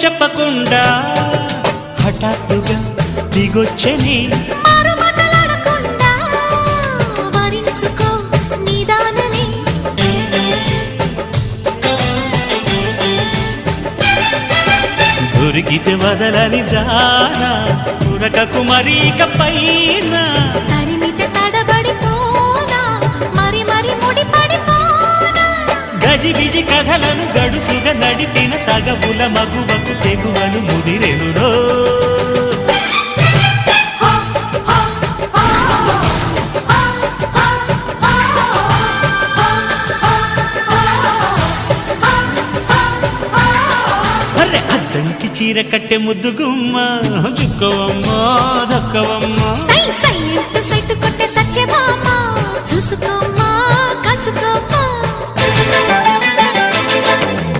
చెప్పకుండా హఠాత్తుగా దిగొచ్చని దొరికితే వదలని దానా ఉరకకు మరీక పైన తరిమితే తడబడిపోనా మరి మరి ముడిపడిపోనా గజిబిజి కథలను గడుసుగా నడిపిన తగవుల మగువకు తెగువను ముదిరెనురో అద్దంకి చీర కట్టె ముద్దు గుమ్మ చుక్కవమ్మా దక్కవమ్మా సై సై సైటు కొట్టే సత్యభామ చూసుకోమ్మా